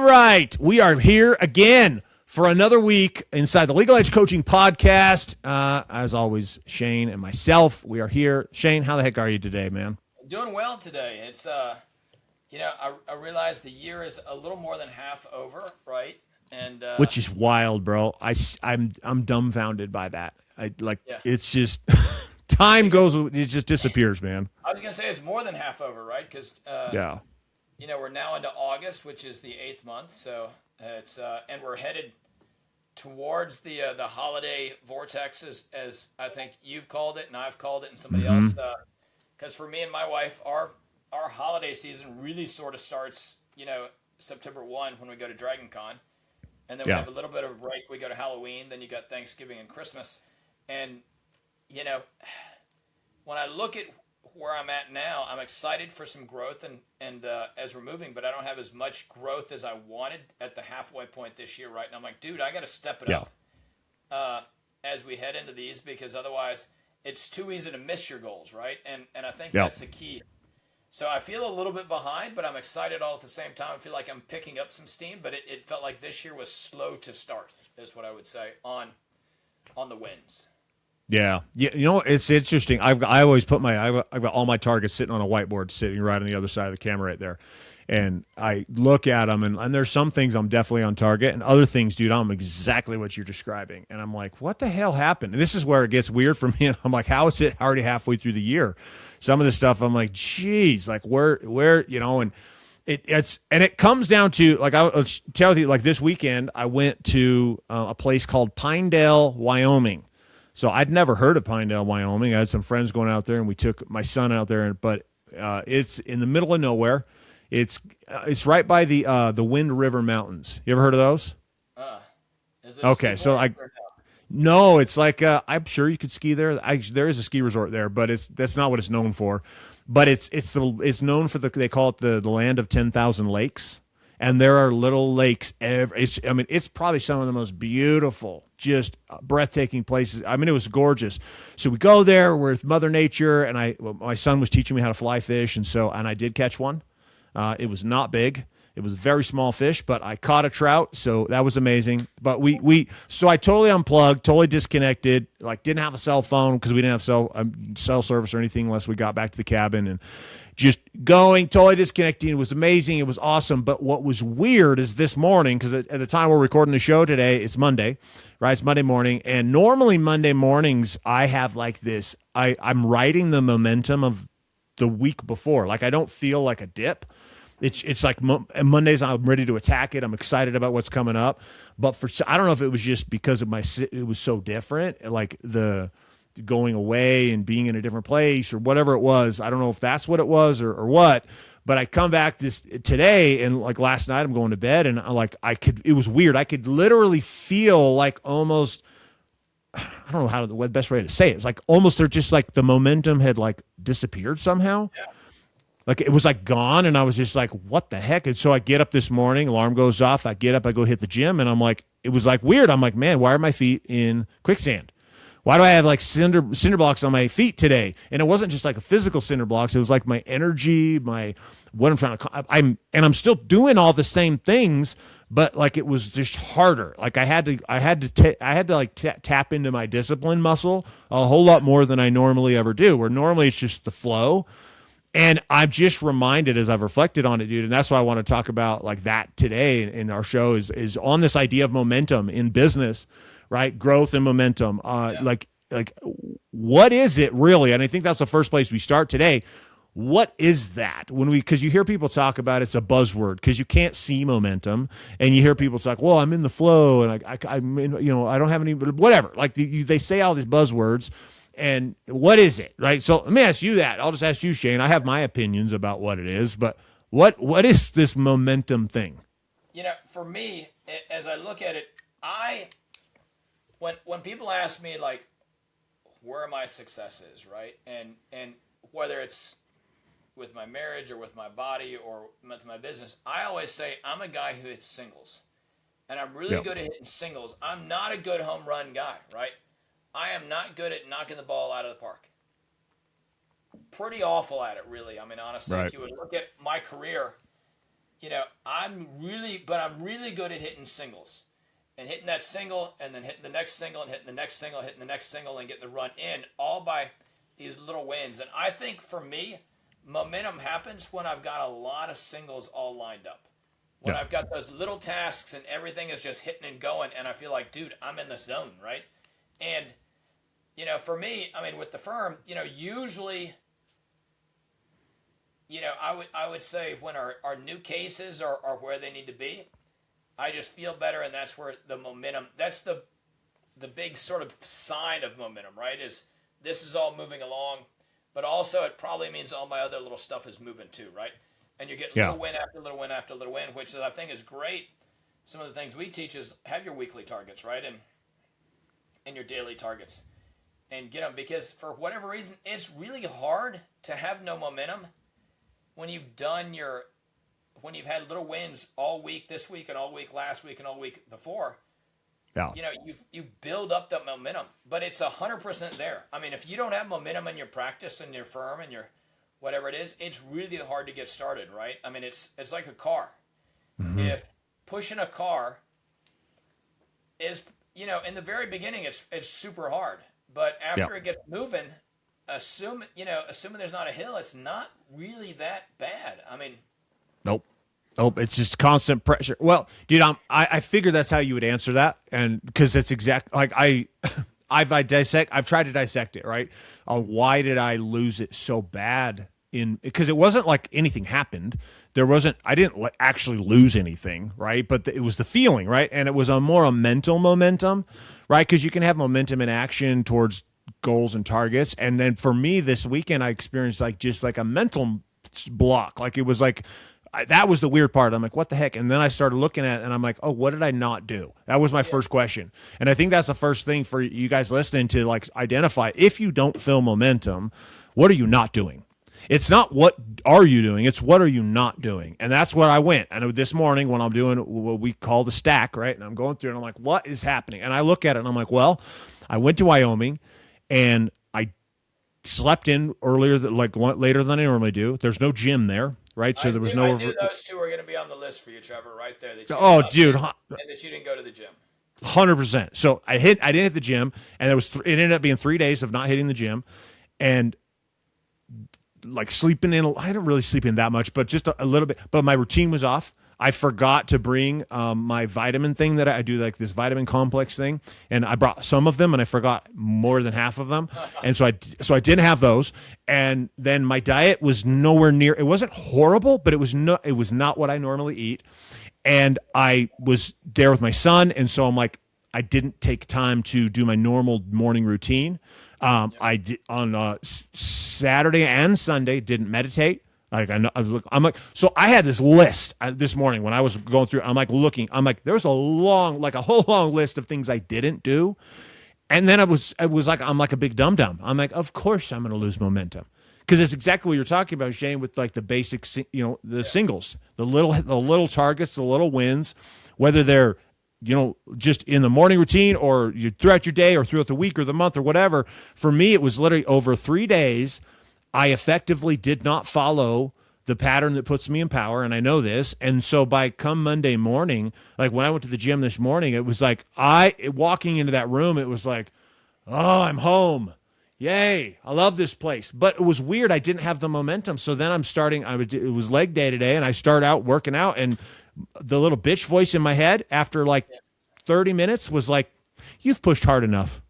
right. We are here again for another week inside the Legal Edge Coaching Podcast. As always, Shane and myself, we are here. Shane, how the heck are you today, man? Doing well today. It's I realize the year is a little more than half over, right? And Which is wild, bro. I'm dumbfounded by that. yeah, It's just time goes, it just disappears, man. I was gonna say it's more than half over, right? Because Yeah. we're now into August, which is the 8th month, so it's and we're headed towards the holiday vortex, as I think you've called it, and I've called it, and somebody else. Because for me and my wife, our holiday season really sort of starts, September 1 when we go to Dragon Con. And then we have a little bit of a break. We go to Halloween. Then you got Thanksgiving and Christmas. And, when I look at where I'm at now, I'm excited for some growth and as we're moving, but I don't have as much growth as I wanted at the halfway point this year, right? And I'm like, dude, I got to step it up as we head into these, because otherwise it's too easy to miss your goals, right? And I think that's the key. So I feel a little bit behind, but I'm excited all at the same time. I feel like I'm picking up some steam, but it felt like this year was slow to start, is what I would say, on the wins. Yeah. It's interesting. I always put I've got all my targets sitting on a whiteboard, sitting right on the other side of the camera right there. And I look at them, and there's some things I'm definitely on target, and other things, dude, I'm exactly what you're describing. And I'm like, what the hell happened? And this is where it gets weird for me. And I'm like, how is it already halfway through the year? Some of this stuff, I'm like, geez, like where, and it comes down to, like, I'll tell you, like this weekend, I went to a place called Pinedale, Wyoming. So I'd never heard of Pinedale, Wyoming. I had some friends going out there, and we took my son out there, but it's in the middle of nowhere. It's right by the Wind River Mountains. You ever heard of those? Is it okay? So no, it's like I'm sure you could ski there. There is a ski resort there, but that's not what it's known for. But it's known for they call it the land of 10,000 lakes, and there are little lakes. It's probably some of the most beautiful, just breathtaking places. I mean, it was gorgeous. So we go there with Mother Nature, and my son was teaching me how to fly fish, and I did catch one. It was not big. It was a very small fish, but I caught a trout, so that was amazing. But so I totally unplugged, totally disconnected, like didn't have a cell phone because we didn't have cell service or anything unless we got back to the cabin, and just going, totally disconnecting. It was amazing. It was awesome. But what was weird is this morning, because at the time we're recording the show today, it's Monday, right? It's Monday morning. And normally Monday mornings, I have like this, I'm riding the momentum of the week before. Like I don't feel like a dip. It's like Mondays, I'm ready to attack it. I'm excited about what's coming up. But I don't know if it was just because of it was so different, like the going away and being in a different place or whatever it was. I don't know if that's what it was or what. But I come back today, and like last night, I'm going to bed, and it was weird. I could literally feel like almost, I don't know what the best way to say it. It's like almost they're just like the momentum had like disappeared somehow. Yeah. Like it was like gone, and I was just like, what the heck? And so I get up this morning, alarm goes off, I get up, I go hit the gym, and I'm like, it was like weird. I'm like, man, why are my feet in quicksand? Why do I have like cinder blocks on my feet today? And it wasn't just like a physical cinder blocks. It was like my energy, what I'm trying to, I'm still doing all the same things, but like it was just harder. Like I had to tap into my discipline muscle a whole lot more than I normally ever do, where normally it's just the flow. And I'm just reminded as I've reflected on it, dude, and that's why I want to talk about like that today in our show is on this idea of momentum in business, right? Growth and momentum. Like what is it really? And I think that's the first place we start today. What is that? Because you hear people talk about it's a buzzword because you can't see momentum, and you hear people talk, well, I'm in the flow, and I'm in, I don't have any, whatever. Like they say all these buzzwords. And what is it, right? So let me ask you that. I'll just ask you, Shane. I have my opinions about what it is, but what is this momentum thing? For me, as I look at it, when people ask me like where my success is, right, and whether it's with my marriage or with my body or with my business, I always say I'm a guy who hits singles, and I'm really good at hitting singles. I'm not a good home run guy, right? I am not good at knocking the ball out of the park. Pretty awful at it, really. I mean, honestly, If you would look at my career, I'm really good at hitting singles and hitting that single and then hitting the next single and hitting the next single, hitting the next single and getting the run in all by these little wins. And I think for me, momentum happens when I've got a lot of singles all lined up. When I've got those little tasks and everything is just hitting and going and I feel like, dude, I'm in the zone, right? And, for me, I mean, with the firm, usually, I would say when our new cases are where they need to be, I just feel better, and that's where the momentum, that's the big sort of sign of momentum, right? Is this is all moving along, but also it probably means all my other little stuff is moving too, right? And you're getting little win after little win after little win, which I think is great. Some of the things we teach is have your weekly targets, right? And your daily targets. And get them, because for whatever reason, it's really hard to have no momentum when you've had little wins all week this week and all week last week and all week before. Yeah. You build up that momentum, but it's 100% there. I mean, if you don't have momentum in your practice and your firm and your whatever it is, it's really hard to get started, right? I mean, it's like a car. Mm-hmm. If pushing a car is, in the very beginning, it's super hard. But after it gets moving, assuming there's not a hill, it's not really that bad. I mean, nope, it's just constant pressure. Well, dude, I figured that's how you would answer that, and because it's like I've tried to dissect it, right? Why did I lose it so bad? Because it wasn't like anything happened. I didn't actually lose anything, right? But it was the feeling, right? And it was a mental momentum, right? Because you can have momentum in action towards goals and targets. And then for me this weekend, I experienced just a mental block. Like it was like, that was the weird part. I'm like, what the heck? And then I started looking at it and I'm like, oh, what did I not do? That was my first question. And I think that's the first thing for you guys listening to identify. If you don't feel momentum, what are you not doing? It's not what are you doing, it's what are you not doing. And that's where I went. And this morning when I'm doing what we call the stack, right? And I'm going through and I'm like, what is happening? And I look at it and I'm like, well, I went to Wyoming and I slept in earlier, later than I normally do. There's no gym there, right? So there was no. I knew those two were going to be on the list for you, Trevor, right there. Dude. And that you didn't go to the gym. 100%. So I didn't hit the gym, and it ended up being 3 days of not hitting the gym. And sleeping in, I didn't really sleep in that much, but just a little bit. But my routine was off. I forgot to bring my vitamin thing that I do, this vitamin complex thing, and I brought some of them, and I forgot more than half of them, and so I didn't have those. And then my diet was nowhere near. It wasn't horrible, but it was not what I normally eat. And I was there with my son, and so I'm like, I didn't take time to do my normal morning routine. I did on Saturday and Sunday, didn't meditate. I'm like, so I had this list this morning when I was going through. I'm like, there's a whole long list of things I didn't do, and then it was like I'm like a big dum dum. I'm like, of course I'm going to lose momentum, because it's exactly what you're talking about, Shane, with the basic, singles, the little targets, the little wins, whether they're just in the morning routine or throughout your day or throughout the week or the month or whatever. For me, it was literally over 3 days. I effectively did not follow the pattern that puts me in power, and I know this. And so by come Monday morning, when I went to the gym this morning, it was like walking into that room, it was like, oh, I'm home. Yay, I love this place. But it was weird. I didn't have the momentum. So then it was leg day today, and I start out working out, and the little bitch voice in my head after 30 minutes was like, you've pushed hard enough.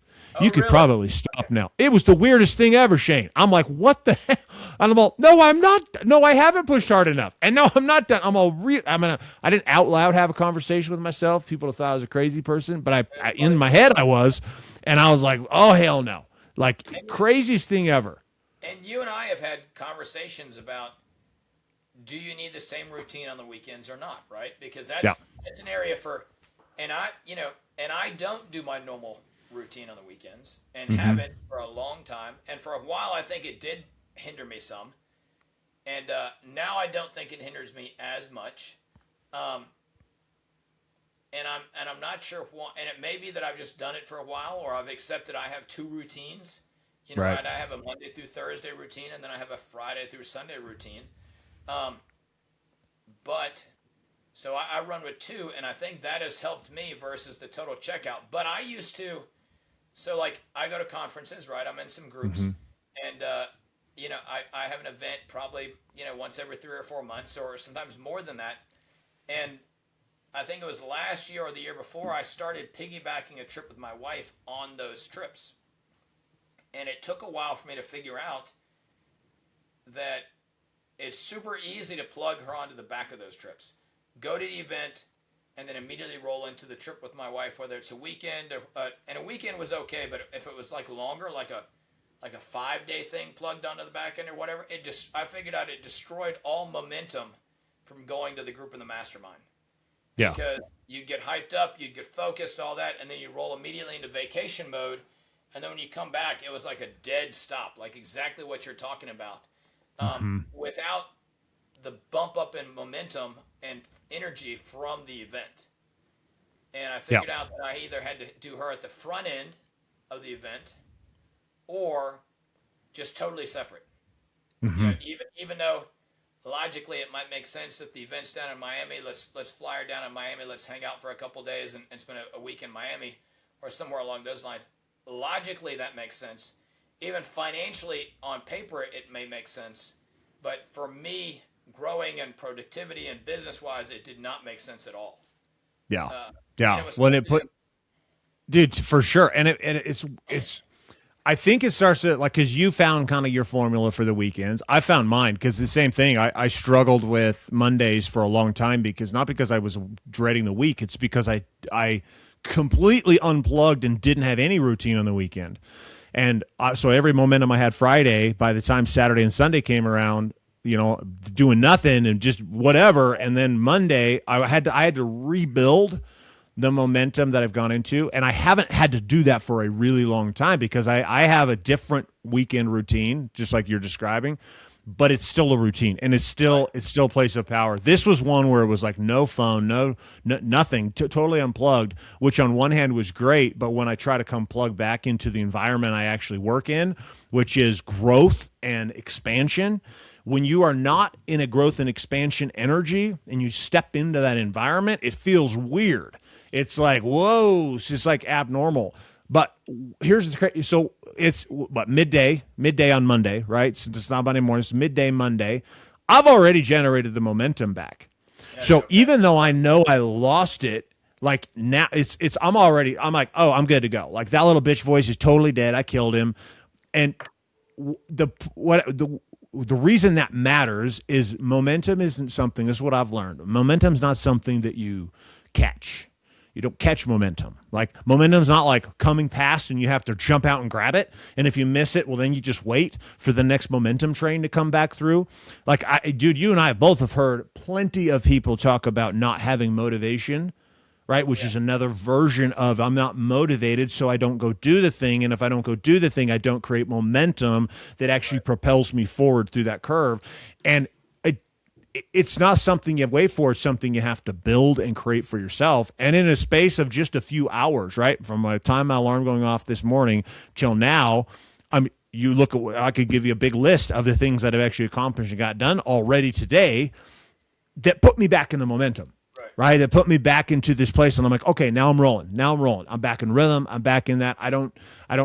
You could probably stop now. It was the weirdest thing ever, Shane. I'm like, what the heck? And I'm all, no, I'm not. No, I haven't pushed hard enough. And no, I'm not done. I didn't out loud have a conversation with myself. People thought I was a crazy person, but I in my head I was. And I was like, oh, hell no. Craziest thing ever. And you and I have had conversations about, do you need the same routine on the weekends or not, right? Because that's an area and I don't do my normal routine on the weekends and haven't for a long time. And for a while, I think it did hinder me some. And now I don't think it hinders me as much. And I'm not sure why. And it may be that I've just done it for a while, or I've accepted I have two routines. Right. I have a Monday through Thursday routine, and then I have a Friday through Sunday routine. But So I run with 2, and I think that has helped me versus the total checkout. But I used to, so like I go to conferences, right? I'm in some groups, and I have an event probably once every 3 or 4 months, or sometimes more than that. And I think it was last year or the year before I started piggybacking a trip with my wife on those trips, and it took a while for me to figure out that it's super easy to plug her onto the back of those trips. Go to the event, and then immediately roll into the trip with my wife, whether it's a weekend and a weekend was okay, but if it was like longer, like a 5-day thing plugged onto the back end or whatever, I figured out it destroyed all momentum from going to the group in the mastermind. Yeah. Because you'd get hyped up, you'd get focused, all that, and then you roll immediately into vacation mode, and then when you come back, it was like a dead stop, like exactly what you're talking about. Without the bump up in momentum and energy from the event. And I figured out that I either had to do her at the front end of the event or just totally separate. Even though logically it might make sense that the event's down in Miami, let's fly her down in Miami, let's hang out for a couple days and spend a week in Miami or somewhere along those lines. Logically that makes sense. Even financially on paper it may make sense. But for me, growing and productivity and business-wise, it did not make sense at all. Yeah. When it put, dude, for sure. And it's, I think it starts to because you found kind of your formula for the weekends. I found mine because the same thing. I struggled with Mondays for a long time not because I was dreading the week. It's because I completely unplugged and didn't have any routine on the weekend. And so every momentum I had Friday, by the time Saturday and Sunday came around, doing nothing and just whatever. And then Monday, I had to rebuild the momentum that I've gone into. And I haven't had to do that for a really long time because I have a different weekend routine, just like you're describing. But it's still a routine, and it's still a place of power. This was one where it was like no phone, no nothing, totally unplugged, which on one hand was great, but when I try to come plug back into the environment I actually work in, which is growth and expansion, when you are not in a growth and expansion energy and you step into that environment, it feels weird. It's like, whoa, it's just like abnormal. But here's the so it's midday on Monday, right? Since it's not Monday morning, it's midday Monday. I've already generated the momentum back. Yeah, so even though I know I lost it, like now I'm like, oh, I'm good to go. Like that little bitch voice is totally dead. I killed him. And the reason that matters is momentum isn't something, this is what I've learned. Momentum's not something that you catch. You don't catch momentum. Like momentum's not like coming past and you have to jump out and grab it. And if you miss it, well, then you just wait for the next momentum train to come back through. Like, dude, you and I both have heard plenty of people talk about not having motivation, right? Which is another version of I'm not motivated, so I don't go do the thing. And if I don't go do the thing, I don't create momentum that actually propels me forward through that curve. And it's not something you wait for. It's something you have to build and create for yourself. And in a space of just a few hours, right? From my time my alarm going off this morning till now, you look at, I could give you a big list of the things that I've actually accomplished and got done already today that put me back in the momentum, right? That put me back into this place. And I'm like, okay, now I'm rolling. I'm back in rhythm. I'm back in that. I don't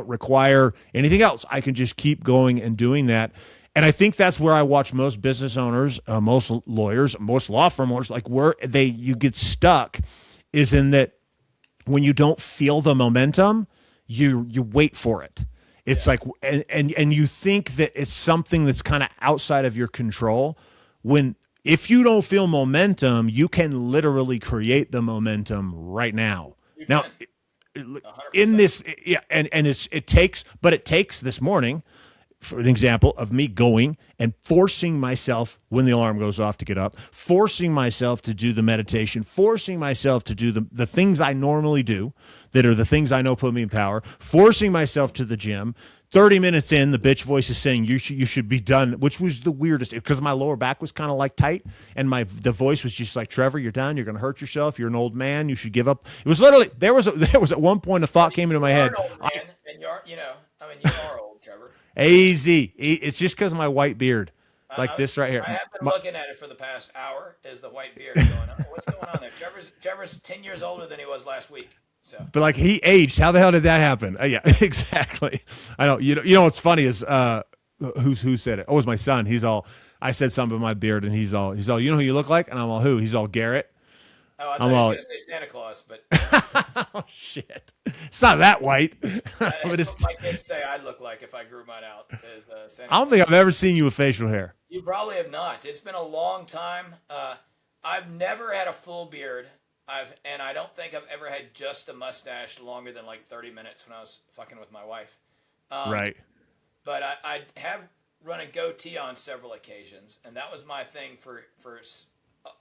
require anything else. I can just keep going and doing that. And I think that's where I watch most business owners, most lawyers, most law firm owners, like where you get stuck is in that when you don't feel the momentum, you wait for it. It's like, and you think that it's something that's kind of outside of your control. When if you don't feel momentum, you can literally create the momentum right now. Now, 100%. In this, and it takes this morning, for an example of me going and forcing myself when the alarm goes off to get up, forcing myself to do the meditation, forcing myself to do the things I normally do that are the things I know put me in power, forcing myself to the gym. 30 minutes in, the bitch voice is saying you should be done, which was the weirdest because my lower back was kind of like tight, and the voice was just like, Trevor, you're done. You're going to hurt yourself. You're an old man. You should give up. It was literally there was at one point a thought came into my head. You're an old man, and you are old, Trevor. Easy. It's just because of my white beard. like this right here. I have been looking at it for the past hour. Is the white beard going on? What's going on there? Trevor's 10 years older than he was last week. So, but like he aged. How the hell did that happen? Yeah, exactly. I know. You know what's funny is who said it? Oh, it was my son. I said something about my beard, and he's all. You know who you look like? And I'm all, who? He's all, Garrett. oh, I thought he was going to say Santa Claus, but Oh shit! It's not that white. that's what my kids say I look like if I grew mine out. Is Santa I don't think I've ever seen you with facial hair. You probably have not. It's been a long time. I've never had a full beard. And I don't think I've ever had just a mustache longer than like 30 minutes when I was fucking with my wife. Right. But I have run a goatee on several occasions, and that was my thing for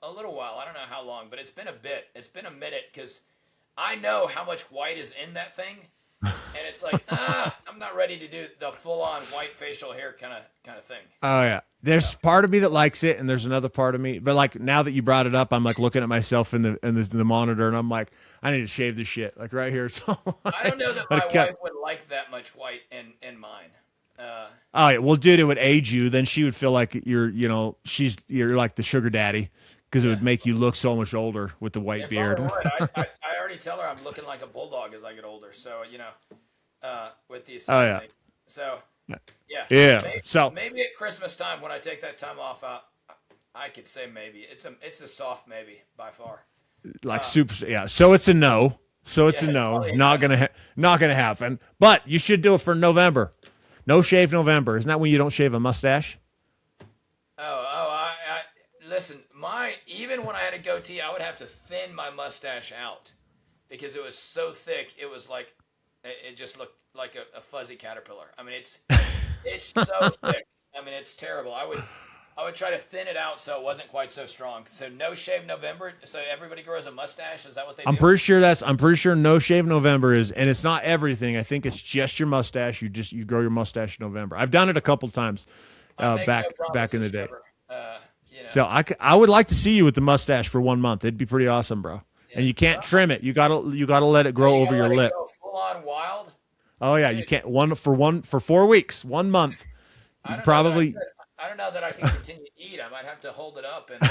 a little while. I don't know how long, but it's been a bit. It's been a minute because I know how much white is in that thing, and it's like I'm not ready to do the full-on white facial hair kind of thing. Oh yeah. There's part of me that likes it, and there's another part of me. But like now that you brought it up, I'm like looking at myself in the monitor, and I'm like, I need to shave this shit, like right here. So I don't know that my wife would like that much white in mine. Oh yeah, well, dude, it would age you. Then she would feel like you're like the sugar daddy because it would make you look so much older with the white beard. I already tell her I'm looking like a bulldog as I get older. So with these things. So. Yeah. Maybe at Christmas time when I take that time off, I could say maybe it's a soft maybe by far. Like super, yeah. So it's a no. It's a no. Not gonna happen. But you should do it for November. No shave November. Isn't that when you don't shave a mustache? I listen. Even when I had a goatee, I would have to thin my mustache out because it was so thick. It was like. It just looked like a fuzzy caterpillar. I mean, it's so thick. I mean, it's terrible. I would try to thin it out so it wasn't quite so strong. So no shave November. So everybody grows a mustache. Is that what they do? I'm pretty sure no shave November is, and it's not everything. I think it's just your mustache. You grow your mustache in November. I've done it a couple times back in the day. So I would like to see you with the mustache for 1 month. It'd be pretty awesome, bro. Yeah. And you can't trim it. You gotta let it grow over your lip. Full on wild. Oh yeah, you can't for 4 weeks, 1 month. I don't know that I can continue to eat. I might have to hold it up and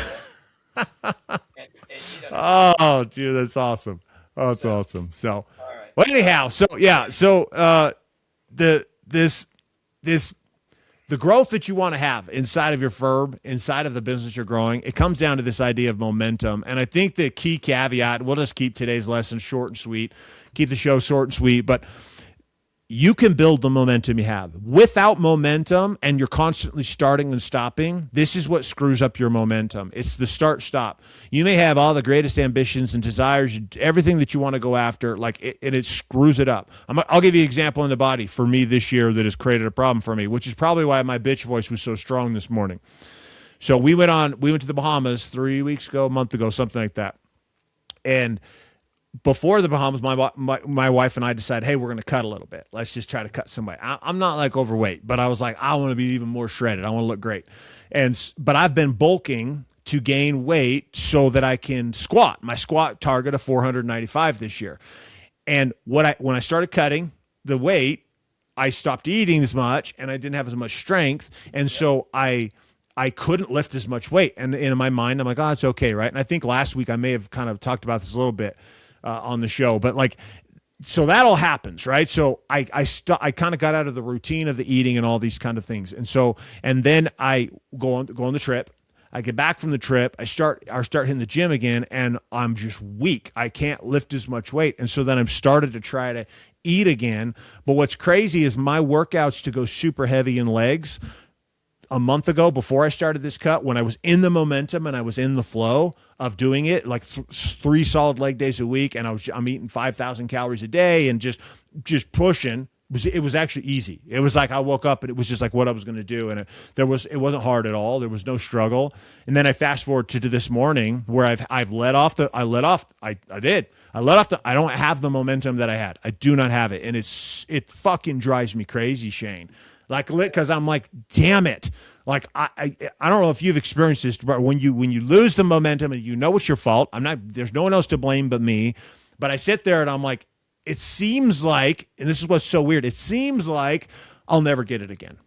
eat it. Oh, dude, that's awesome. Oh, that's awesome. So, all right. Well, anyhow, the growth that you want to have inside of your firm, inside of the business you're growing, it comes down to this idea of momentum. And I think the key caveat, we'll just keep today's lesson short and sweet, keep the show short and sweet, but you can build the momentum you have. Without momentum, and you're constantly starting and stopping, this is what screws up your momentum. It's the start-stop. You may have all the greatest ambitions and desires, everything that you want to go after, and it screws it up. I'll give you an example in the body for me this year that has created a problem for me, which is probably why my bitch voice was so strong this morning. So we went to the Bahamas 3 weeks ago, a month ago, something like that. And before the Bahamas, my wife and I decided, hey, we're going to cut a little bit. Let's just try to cut some weight. I'm not like overweight, but I was like, I want to be even more shredded. I want to look great. But I've been bulking to gain weight so that I can squat. My squat target of 495 this year. And when I started cutting the weight, I stopped eating as much and I didn't have as much strength. And so I couldn't lift as much weight. And in my mind, I'm like, oh, it's okay, right? And I think last week I may have kind of talked about this a little bit on the show, but so that all happens, right? So I kind of got out of the routine of the eating and all these kind of things. And then I go on the trip. I get back from the trip. I start hitting the gym again, and I'm just weak. I can't lift as much weight. And so then I've started to try to eat again. But what's crazy is my workouts to go super heavy in legs a month ago, before I started this cut, when I was in the momentum and I was in the flow of doing it, like 3 solid leg days a week, and I'm eating 5,000 calories a day and just pushing. It was actually easy. It was like I woke up and it was just like what I was going to do, and it wasn't hard at all. There was no struggle. And then I fast forward to this morning where I've let off. I don't have the momentum that I had. I do not have it, and it fucking drives me crazy, Shane. Because I'm like, damn it. Like I don't know if you've experienced this, but when you lose the momentum and you know it's your fault, there's no one else to blame but me. But I sit there and I'm like, it seems like, and this is what's so weird, it seems like I'll never get it again.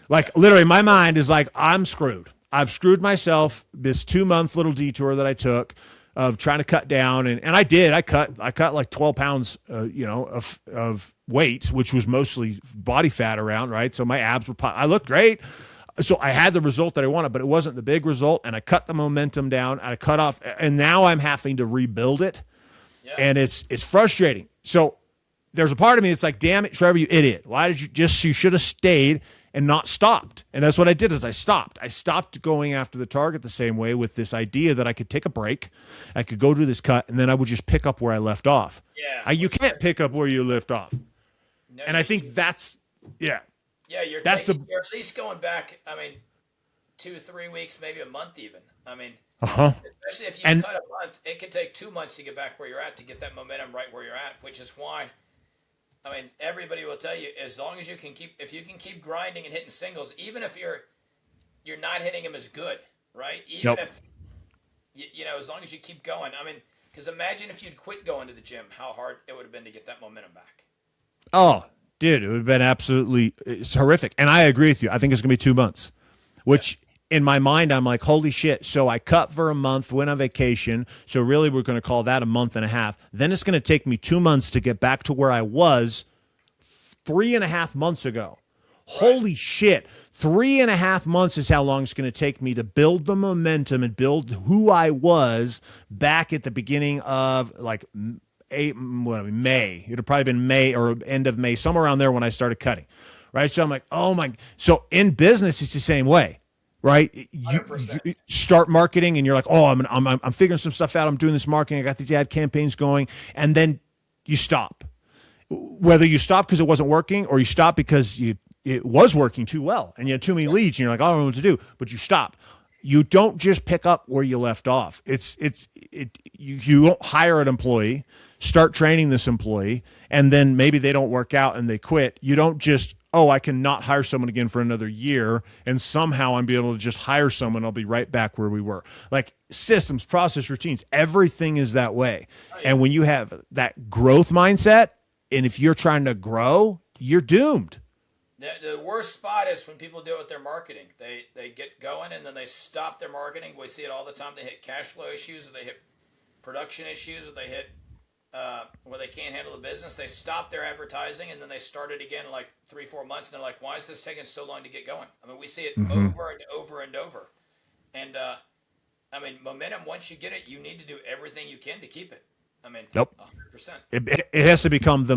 Like literally my mind is like, I'm screwed. I've screwed myself this 2-month little detour that I took of trying to cut down. And I did, I cut like 12 pounds, of weight, which was mostly body fat around. Right. So my abs I looked great. So I had the result that I wanted, but it wasn't the big result. And I cut the momentum down. I cut off, and now I'm having to rebuild it. Yeah. And it's frustrating. So there's a part of me that's like, damn it, Trevor, you idiot. Why did you should have stayed and not stopped. And that's what I did is I stopped. I stopped going after the target the same way with this idea that I could take a break. I could go do this cut, and then I would just pick up where I left off. Yeah. You can't pick up where you left off. No, and I think that's, yeah. Yeah, you're at least going back, 2-3 weeks, maybe a month even. Especially if you cut a month, it can take 2 months to get back where you're at, to get that momentum right where you're at, which is why, everybody will tell you, as long as if you can keep grinding and hitting singles, even if you're not hitting them as good, right? Even if, as long as you keep going. Because imagine if you'd quit going to the gym, how hard it would have been to get that momentum back. Oh, dude, it would have been it's horrific. And I agree with you. I think it's going to be 2 months, which in my mind, I'm like, holy shit. So I cut for a month, went on vacation. So really, we're going to call that a month and a half. Then it's going to take me 2 months to get back to where I was 3.5 months ago. Right. Holy shit. 3.5 months is how long it's going to take me to build the momentum and build who I was back at the beginning of May. It would have probably been May or end of May, somewhere around there when I started cutting. Right. So I'm like, oh my. So in business, it's the same way. Right. You start marketing and you're like, oh, I'm figuring some stuff out. I'm doing this marketing. I got these ad campaigns going. And then you stop. Whether you stop because it wasn't working or you stop because it was working too well and you had too many leads and you're like, I don't know what to do, but you stop. You don't just pick up where you left off. You don't hire an employee, start training this employee, and then maybe they don't work out and they quit. You don't just, I can not hire someone again for another year and somehow I'm be able to just hire someone. I'll be right back where we were. Like systems, process, routines, everything is that way. Oh, yeah. And when you have that growth mindset, and if you're trying to grow, you're doomed. The worst spot is when people do it with their marketing. They get going and then they stop their marketing. We see it all the time. They hit cash flow issues, or they hit production issues, or they hit where they can't handle the business. They stop their advertising and then they start it again in like 3-4 months. And they're like, why is this taking so long to get going? We see it over and over and over. And momentum, once you get it, you need to do everything you can to keep it. Nope. 100%. It has to become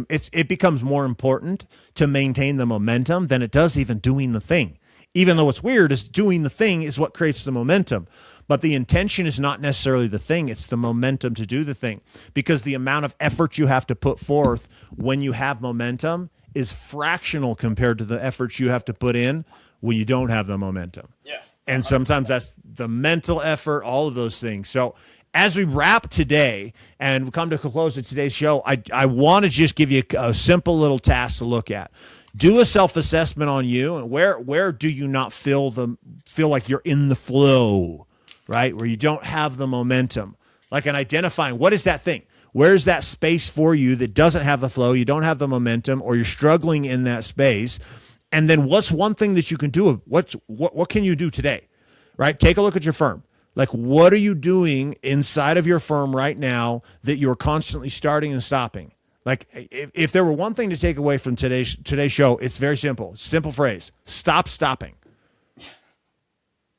it becomes more important to maintain the momentum than it does even doing the thing. Even though what's weird is doing the thing is what creates the momentum. But the intention is not necessarily the thing. It's the momentum to do the thing. Because the amount of effort you have to put forth when you have momentum is fractional compared to the efforts you have to put in when you don't have the momentum. Yeah. And sometimes that's the mental effort, all of those things. So as we wrap today and come to a close of today's show, I want to just give you a simple little task to look at. Do a self-assessment on you, and where do you not feel like you're in the flow, right? Where you don't have the momentum. Like in identifying what is that thing? Where's that space for you that doesn't have the flow, you don't have the momentum, or you're struggling in that space? And then what's one thing that you can do? What can you do today? Right? Take a look at your firm. Like, what are you doing inside of your firm right now that you're constantly starting and stopping? Like, if there were one thing to take away from today's show, it's very simple. Simple phrase. Stop stopping.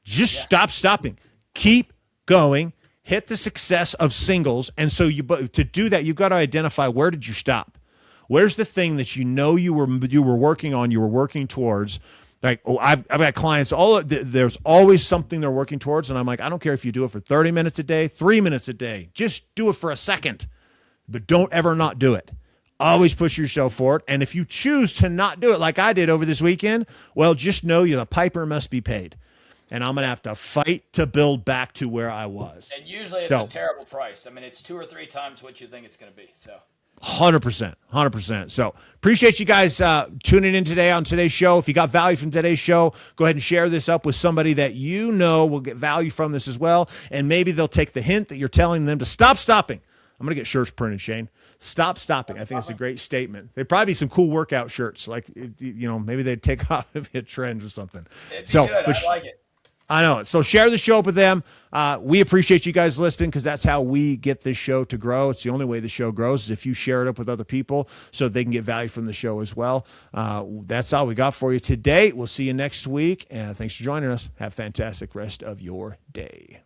Just stop stopping. Keep going. Hit the success of singles. And so to do that, you've got to identify, where did you stop? Where's the thing that you were working on, you were working towards? Like, I've got clients, there's always something they're working towards. And I'm like, I don't care if you do it for 30 minutes a day, 3 minutes a day. Just do it for a second. But don't ever not do it. Always push yourself forward. And if you choose to not do it like I did over this weekend, well, just know the piper must be paid. And I'm going to have to fight to build back to where I was. And usually it's a terrible price. It's 2 or 3 times what you think it's going to be. So 100%. So appreciate you guys tuning in today on today's show. If you got value from today's show, go ahead and share this up with somebody that will get value from this as well. And maybe they'll take the hint that you're telling them to stop stopping. I'm I'm gonna get shirts printed, Shane. Stop stopping. I think it's a great statement. There'd probably be some cool workout shirts, like maybe they'd take off if a trend or something. It'd be good. I like it. I know. So share the show with them. We appreciate you guys listening because that's how we get this show to grow. It's the only way the show grows is if you share it up with other people so they can get value from the show as well. That's all we got for you today. We'll see you next week. And thanks for joining us. Have a fantastic rest of your day.